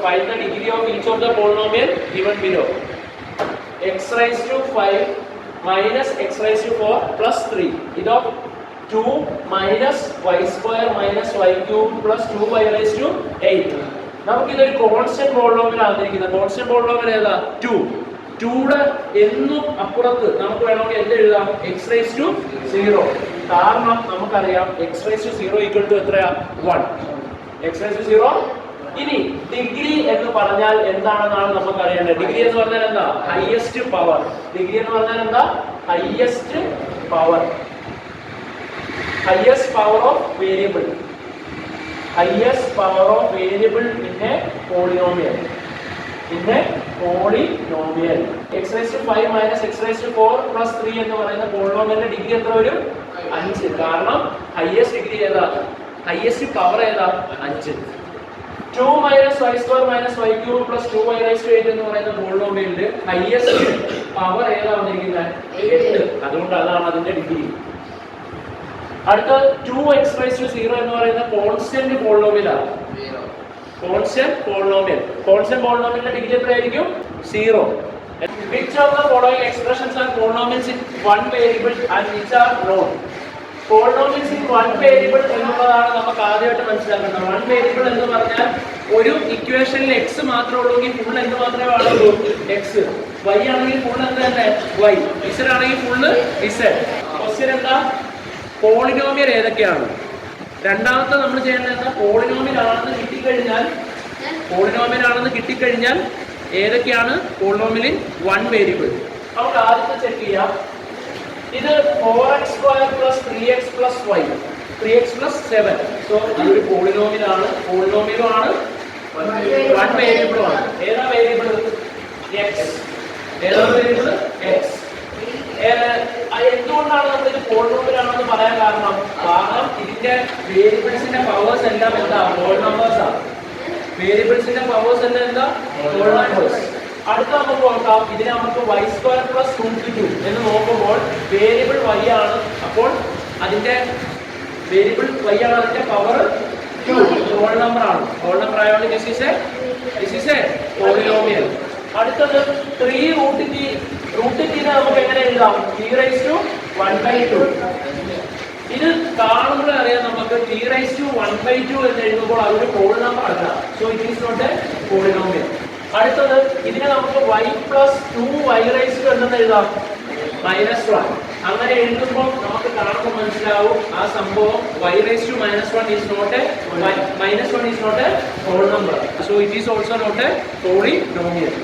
find the degree of each of the polynomial given below. X raised to 5 minus x raised to 4 plus 3. ഇതോ 2 minus y square minus y cube plus 2y raised to 8. നമുക്ക് ഇതൊരു constant polynomial ആയിരിക്കുന്നത്. Constant polynomial ഏതാ? 2. 2യുടെ എന്നും അപ്പുറത്ത് നമുക്ക് വേണമെങ്കിൽ എന്ത് എഴുതാം? x raised to 0. കാരണം നമുക്കറിയാം x raised to 0 equal to എത്രയാ? 1. x raised to 0. ഇനി ഡിഗ്രി എന്ന് പറഞ്ഞാൽ എന്താണെന്നാണ് നമുക്ക് അറിയേണ്ടത്. ഡിഗ്രി എന്ന് പറഞ്ഞാൽ എന്താ? Highest power. ഡിഗ്രി എന്ന് പറഞ്ഞാൽ എന്താ? Highest power. Highest power of variable. Highest power of variable in A polynomial. In A polynomial. x raised to 5 minus x raised to 4 plus 3 എന്ന് പറയുന്ന പോളിനോമിയലിന്റെ ഡിഗ്രി എത്ര വരും? 5. കാരണം ഹൈയസ്റ്റ് ഡിഗ്രി ഏതാ? ഹൈയസ്റ്റ് പവർ ഏതാ? 5. 2 minus y square minus y cube plus 2y raised to 8 എന്ന് പറയുന്ന പോളിനോമിയലിന്റെ ഹൈയസ്റ്റ് പവർ ഏതാ വന്നിരിക്കുന്നത്? 8. അതുകൊണ്ട് അതാണ് അതിന്റെ ഡിഗ്രി. അടുത്ത 2x raised to 0 എന്ന് പറയുന്ന കോൺസ്റ്റന്റ് പോളിനോമിയലാണ്. Constant polynomial. കോൺസ്റ്റന്റ് പോളിനോമിയലിന്റെ ഡിഗ്രി എത്രയായിരിക്കും? 0. Which of the following expressions are polynomials in one variable and which are known? Polynomials in one variable എന്നുള്ളതാണ് നമുക്ക് ആദ്യമായിട്ട് മനസ്സിലാക്കേണ്ടത്. വൺ വേരിയബിൾ എന്ന് പറഞ്ഞാൽ ഒരു ഇക്വേഷനിൽ x മാത്രമേ ഉള്ളൂങ്കിൽ ഫുൾ എന്ത് മാത്രമേ ആളുള്ളൂ? x. y ആണെങ്കിൽ ഫുൾ എന്ത് തന്നെ? y. z ആണെങ്കിൽ ഫുള്ള് z. ക്വസ്റ്റ്യൻ എന്താ? പോളിനോമിയൽ ഏതൊക്കെയാണ്? രണ്ടാമത്തെ നമ്മൾ ചെയ്യേണ്ടത് എന്താ? പോളിനോമിയൽ ആണെന്ന് കിട്ടിക്കഴിഞ്ഞാൽ ഏതൊക്കെയാണ് പോളിനോമിയൽ ഇൻ വൺ വേരിയബിൾ? നമുക്ക് ആദ്യത്തെ ചെക്ക് ചെയ്യാം. ഇത് 4x square plus 3x plus y, 3x plus 7. So ഇതൊരു പോളിനോമിയലാണ്. പോളിനോമിയലും ആണ്, വൺ വേരിയബിളും ആണ്. ഏതാ വേരിയബിൾ? x. ഏതാ വേരിയബിൾ? x. എന്തുകൊണ്ടാണ് നമ്മൾ ഇത് പോളിനോമിയൽ ആണെന്ന് പറയാൻ കാരണം ഇതിന്റെ വേരിയബിൾസിന്റെ പവേഴ്സ് എല്ലാം എന്താ? ഹോൾ നമ്പേഴ്സ് ആണ്. വേരിയബിൾസിന്റെ പവേഴ്സ് എല്ലാം എന്താ? Whole numbers. അടുത്ത നമുക്ക് നോക്കാം. ഇതിനെ നമുക്ക് y square plus 2 എന്ന് നോക്കുമ്പോൾ വേരിയബിൾ y ആണ്. അപ്പോൾ അതിന്റെ വേരിയബിൾ y ആണ്, അതിന്റെ പവർ 2. ഹോൾ നമ്പർ ആണ്. ഹോൾ നമ്പർ ആയതുകൊണ്ട് this is a polynomial. അടുത്തത് 3 root t. റൂട്ട് ടിനെ നമുക്ക് എങ്ങനെ എഴുതാം? t raised to 1/2. ഇത് കാണുമ്പോൾ അറിയാം നമുക്ക് t raised to 1/2 എന്ന് എഴുതുമ്പോൾ അതൊരു ഹോൾ നമ്പർ അല്ല. So it is not a polynomial. അടുത്തത് ഇതിനെ നമുക്ക് y plus 2y raised to എന്ന് എഴുതാം? -1. അങ്ങനെ എഴുതുമ്പോൾ നമുക്ക് കാണുമ്പോൾ മനസ്സിലാവും ആ സംഭവം y raised to -1 is not a whole number. So it is also not a polynomial.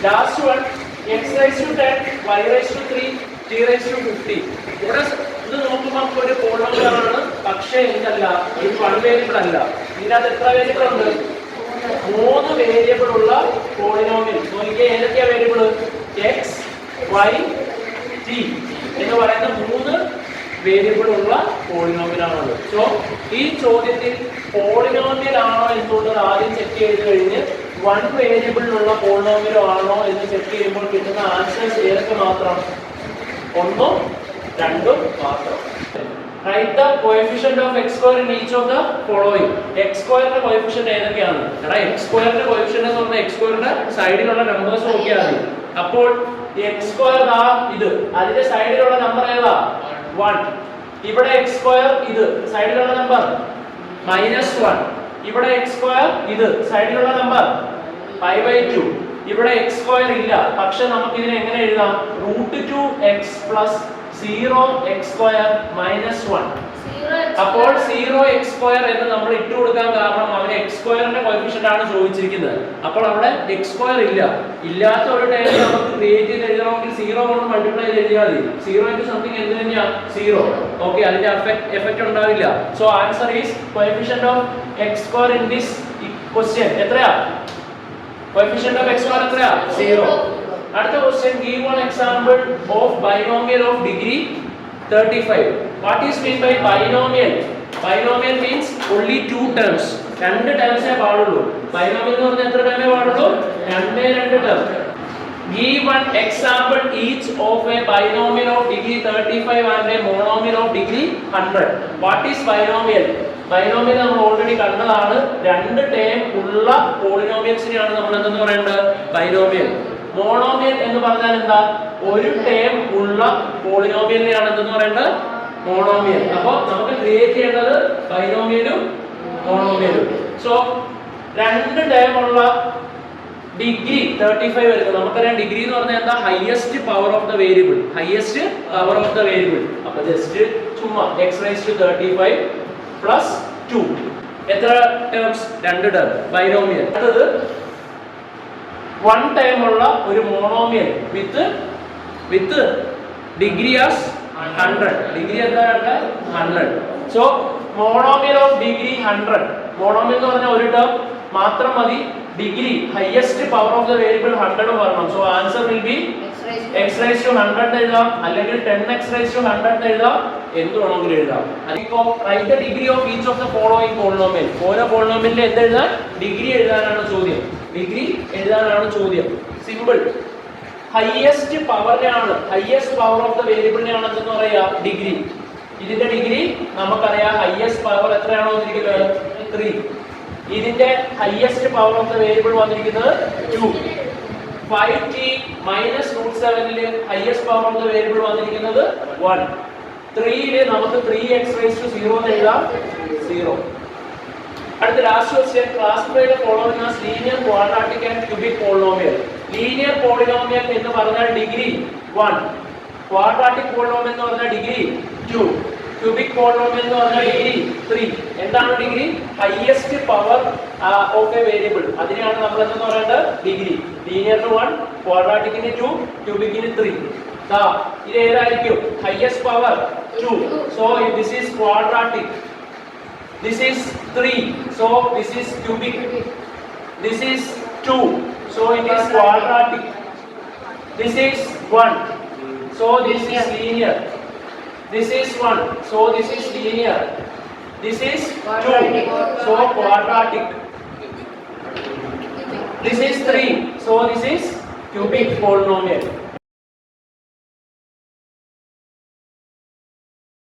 Last one, x raised to 10, y raised to 3, t raised to 50. ഇവിടെ ഇത് നോക്കുമ്പോൾ നമുക്ക് ഒരു പോളിനോമിയൽ ആണ്. പക്ഷേ ഇതല്ല, ഇത് വൺ വേരിയബിൾ അല്ല. ഇതിനകത്ത് എത്ര വേരിയബിൾ ഉണ്ട്? 3 വേരിയബിൾ ഉള്ള പോളിനോമിയൽ. നോക്കിയേ ഏതൊക്കെയാ വേരിയബിൾ? x, y, t എന്ന് പറയുന്ന 3 വേരിയബിൾ ഉള്ള പോളിനോമിയൽ ആണുള്ളത്. സോ ഈ ചോദ്യത്തിൽ പോളിനോമിയൽ ആണോ എന്നുള്ളത് ആദ്യം ചെക്ക് ചെയ്ത് കഴിഞ്ഞ് വൺ വേരിയബിളിലുള്ള പോളിനോമിയൽ ആണോ എന്ന് ചെക്ക് ചെയ്യുമ്പോൾ കിട്ടുന്ന ആൻസേഴ്സ് ഏതൊക്കെ മാത്രം? 1ഉം 2ഉം മാത്രം. Write the coefficient of x square in each of the following. x squareന്റെ കോഎഫിഷ്യന്റ് ഏതൊക്കെയാണ്? എടാ x squareന്റെ കോഎഫിഷ്യന്റ് എന്ന് പറഞ്ഞാൽ x squareന്റെ സൈഡിലുള്ള നമ്പേഴ്സ് നോക്കിയാൽ മതി. അപ്പോൾ x square ദാ ഇത്, അതിന്റെ സൈഡിലുള്ള നമ്പർ ഏതാ? 1. ഇവിടെ x square ഇത് സൈഡിലുള്ള നമ്പർ -1. ഇവിടെ x square ഇത് സൈഡിലുള്ള നമ്പർ 5/2. ഇവിടെ x square ഇല്ല. പക്ഷെ നമുക്ക് ഇതിനെ എങ്ങനെ എഴുതാം? √2x plus 0x square -1. അപ്പോൾ 0x square എന്ന് നമ്മൾ ഇട്ട് കൊടുക്കാൻ കാരണം അവന് x squareന്റെ കോഎഫിഷ്യന്റ് ആണ് ചോദിച്ചിരിക്കുന്നത്. അപ്പോൾ അവിടെ x square ഇല്ലാത്ത ഒരു ടേം നമുക്ക് ക്രിയേറ്റ് ചെയ്ത് എഴുതണമെങ്കിൽ 0 കൊണ്ട് മൾട്ടിപ്ലൈ ചെയ്ത് എഴുതിയാൽ മതി. 0 into something എന്ത് തന്നെയാ? 0. ഓക്കേ, അതിന്റെ എഫക്റ്റ് ഉണ്ടാവില്ല. So answer is coefficient of x square in this question എത്രയാ? കോഎഫിഷ്യന്റ് ഓഫ് x square എത്രയാ? 0. അടുത്ത question, give one example of binomial of degree 35. What is mean by binomial? Binomial means only two terms. രണ്ട് ടേംസേ പാടുള്ളൂ. Binomial എന്ന് പറഞ്ഞാൽ എത്ര ടേമേ പാടുള്ളൂ? രണ്ട് term. Give one example each of a binomial of degree 35 and a monomial of degree 100. What is binomial? Binomial നമ്മൾ already കണ്ടതാണ്. 2 term ഉള്ള പോളിനോമിയൽസിനെയാണ് നമ്മൾ എന്തെന്ന് പറയുന്നത്? ബൈനോമിയൽ. മോണോമിയൽ എന്ന് പറഞ്ഞാൽ എന്താ? ഒരു ടേം ഉള്ള പോളിനോമിയലിനെയാണ് എന്തെന്ന് പറയുന്നത്? മോണോമിയൽ. അപ്പോൾ നമുക്ക് ക്രിയേറ്റ് ചെയ്യേണ്ടത് ബൈനോമിയലും മോണോമിയലും. സോ 2 ടേം ഉള്ള ഡിഗ്രി 35 വരുന്നത്. നമുക്കറിയാം ഡിഗ്രി എന്ന് പറഞ്ഞാൽ എന്താ? Highest power of the variable. Highest power of the variable. അപ്പൊ ജസ്റ്റ് ചുമ്മാ x⁵35 പ്ലസ് 2. എത്ര ടേംസ്? 2 ടേം. ബൈനോമിയൽ. അടുത്തത് 1 ടേം ഉള്ള ഒരു monomial with degree as 100. Degree എന്താണ്? 100. So monomial of degree 100. Monomial എന്ന് പറഞ്ഞാൽ ഒരു ടേം മാത്രം മതി. Degree highest power of the variable 100 വരണം. So answer will be x⁻100 എഴുതാം, അല്ലെങ്കിൽ 10x⁻100 എഴുതാം, എന്ത് വേണമെങ്കിലും എഴുതാം. അപ്പോൾ write the degree of each of the following polynomial. ഓരോ പോളിനോമിയലിൽ എന്ത് എഴുതാൻ? ഡിഗ്രി എഴുതാനാണ് ചോദ്യം. ഡിഗ്രി എഴുതാനാണ് ചോദ്യം. സിമ്പിൾ. ഹയസ്റ്റ് പവറിനെയാണ്, ഹയസ്റ്റ് പവർ ഓഫ് ദ വേരിയബിളിനെയാണ് എന്തെന്ന് പറയാ? ഡിഗ്രി. ഇതിന്റെ ഡിഗ്രി നമുക്കറിയാം. ഹയസ്റ്റ് പവർ എത്രയാണോ വന്നിരിക്കുന്നത്? 3. ഇതിന്റെ highest power of the variable വന്നിരിക്കുന്നത് 2. 5t minus √7 highest power of the variable വന്നിരിക്കുന്നത് 1. 3 നമുക്ക് 3x⁻0 എന്ന് എഴുതാം, 0. അടുത്ത last question. Classify the following as linear, quadratic and cubic polynomial. Linear polynomial എന്ന് പറഞ്ഞാൽ ഡിഗ്രി 1. ക്വാഡ്രാറ്റിക് പോളിനോമിയൽ എന്ന് പറഞ്ഞാൽ ഡിഗ്രി 2. ക്യൂബിക് പോളിനോമിയൽ എന്ന് പറഞ്ഞാൽ ഡിഗ്രി 3. എന്താണ് degree? Highest power of A variable. അതിനെയാണ് നമ്മൾ എന്തെന്ന് പറയേണ്ടത്? ഡിഗ്രി. ലീനിയറിന് 1, ക്വാഡ്രാറ്റിക്കിന് 2, ക്യൂബിക്കിന് 3. ഇത് ഏതായിരിക്കും? Highest power 2. So this is quadratic. This is 3. So this is cubic. This is 2. So it is quadratic. This is 1. So this is linear. This is 1. So this is linear. This is 2. So quadratic. This is 3. So this is cubic polynomial.